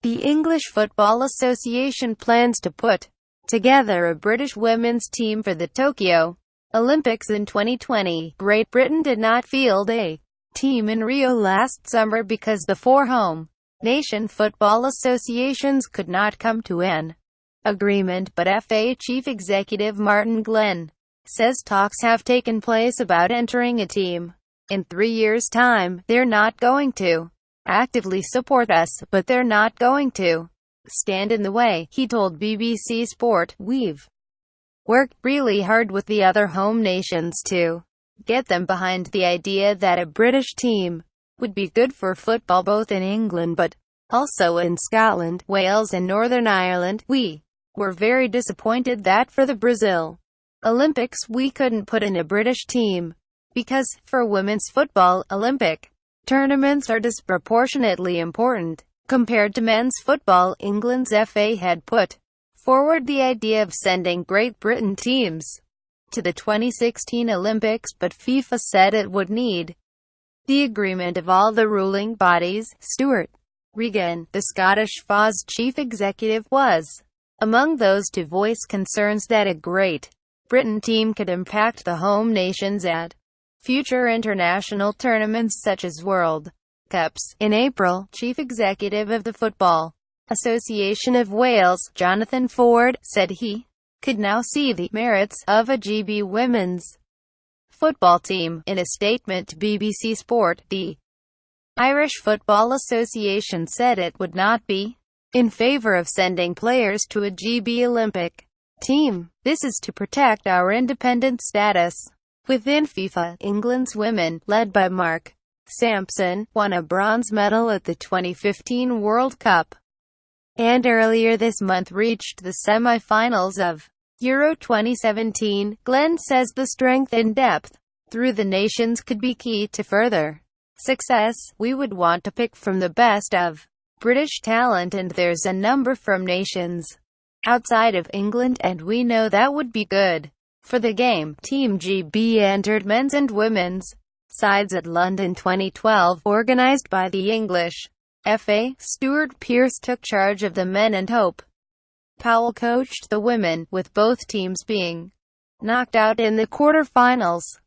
The English Football Association plans to put together a British women's team for the Tokyo Olympics in 2020. Great Britain did not field a team in Rio last summer because the four home nation football associations could not come to an agreement, but FA Chief Executive Martin Glenn says talks have taken place about entering a team. In 3 years' time, they're not going to actively support us, but they're not going to stand in the way, he told BBC Sport. We've worked really hard with the other home nations to get them behind the idea that a British team would be good for football both in England but also in Scotland, Wales and Northern Ireland. We were very disappointed that for the Brazil Olympics we couldn't put in a British team, because, for women's football, Olympic tournaments are disproportionately important compared to men's football. England's FA had put forward the idea of sending Great Britain teams to the 2016 Olympics, but FIFA said it would need the agreement of all the ruling bodies. Stuart Regan, the Scottish FA's chief executive, was among those to voice concerns that a Great Britain team could impact the home nations at future international tournaments such as World Cups. In April, Chief Executive of the Football Association of Wales, Jonathan Ford, said he could now see the merits of a GB women's football team. In a statement to BBC Sport, the Irish Football Association said it would not be in favour of sending players to a GB Olympic team. This is to protect our independent status within FIFA. England's women, led by Mark Sampson, won a bronze medal at the 2015 World Cup, and earlier this month reached the semi-finals of Euro 2017. Glenn says the strength and depth through the nations could be key to further success. We would want to pick from the best of British talent, and there's a number from nations outside of England, and we know that would be good for the game. Team GB entered men's and women's sides at London 2012, organised by the English FA. Stuart Pearce took charge of the men and Hope Powell coached the women, with both teams being knocked out in the quarter-finals.